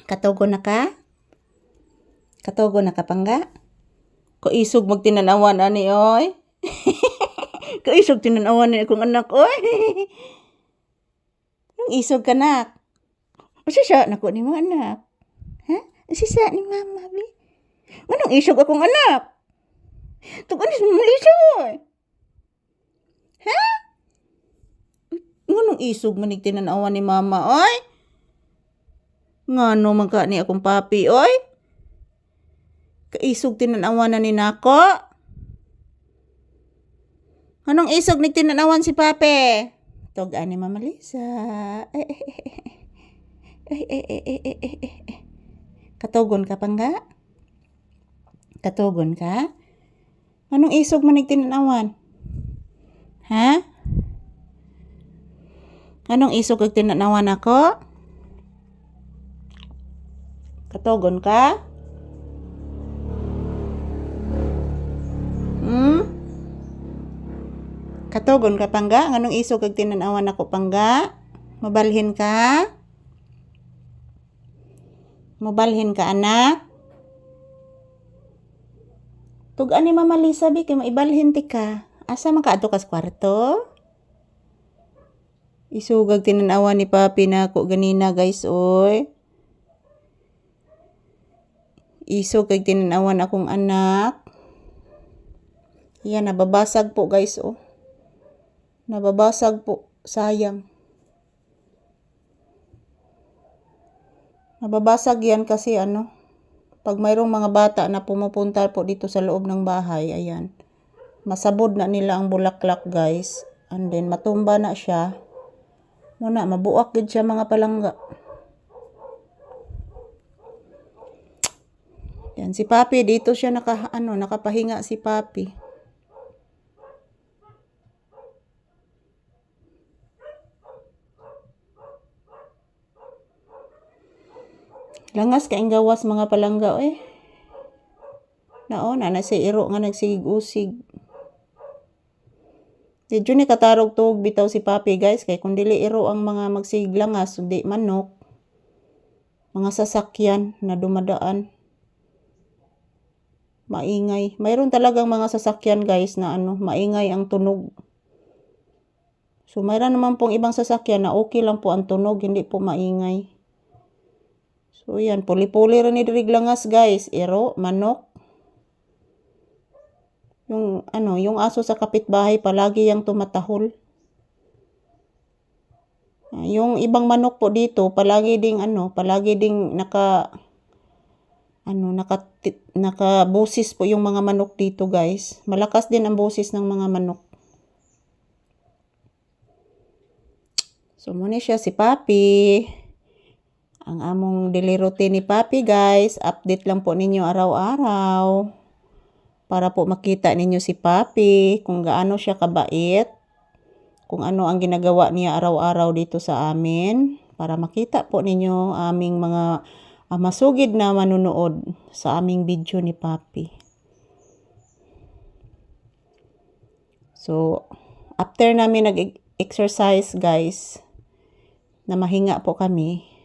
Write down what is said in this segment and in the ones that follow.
Katugo na ka? Katugo na ka pangga? Kaisog magtinanawan ani oy. Kaisog tinanawan ni akong anak oy. Nang isog ka nak. Usisa nako ni mo anak. Ha? Usisa ni mama bi. Anong isog akong anak? Tuganis mo malisoy. Ha? Nganong isog manig tinanawan ni mama oy? Ngano man ka ni akong papi oy? Kaisog tinanawan na ni nako. Anong isog ni tinanawan si pape? Tog-ani Mama Lisa. Katugon ka pangga? Katugon ka? Anong isog man ni tinanawan? Ha? Anong isog kag tinanawan ako? Katugon ka? Katugon ka pangga? Anong isog kag tinanawan ako pangga? Mabalhin ka? Mabalhin ka anak? Tug-an ni Mama Lisa bi kay maibalhin ti ka. Asa man ka adto kas kwarto? Isugag tinanawan ni papi na ako ganina guys oy. Isog kag tinanawan akong anak. Yan nababasag po guys oh. Nababasag po, sayang. Nababasag yan kasi pag mayroong mga bata na pumupunta po dito sa loob ng bahay, ayan. Masabod na nila ang bulaklak guys. And then matumba na siya. Muna, mabuak gid siya mga palangga. Yan, si papi, dito siya nakapahinga si papi. Langas kaing gawas mga palangga eh. Na si iro nga nagsigig-usig. Didyo ni katarog tug bitaw si papi guys kay kung dili iro ang mga magsigig langas di manok. Mga sasakyan na dumadaan. Maingay. Mayroon talagang mga sasakyan guys na maingay ang tunog. So mayroon naman pong ibang sasakyan na okay lang po ang tunog, hindi po maingay. So yan, puli-puli rin ni langas guys. Iro, manok. Yung aso sa kapitbahay palagi yang tumatahol. Yung ibang manok po dito palagi ding nakabusis po yung mga manok dito guys. Malakas din ang busis ng mga manok. So muna siya si papi. Ang among daily routine ni papi guys. Update lang po ninyo araw-araw. Para po makita ninyo si papi. Kung gaano siya kabait. Kung ano ang ginagawa niya araw-araw dito sa amin. Para makita po ninyo aming mga masugid na manunood sa aming video ni papi. So, after namin nag-exercise guys, na mahinga po kami.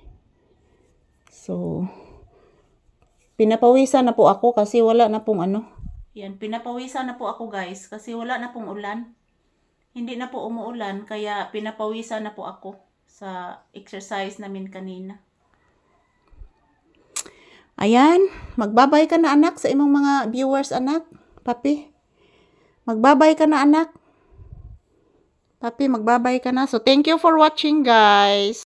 So, pinapawisan na po ako kasi wala na pong Yan, pinapawisan na po ako guys kasi wala na pong ulan. Hindi na po umuulan kaya pinapawisan na po ako sa exercise namin kanina. Ayan, magbabay ka na anak sa imong mga viewers anak. Papi, magbabay ka na anak. Papi, magbabay ka na. So, thank you for watching guys.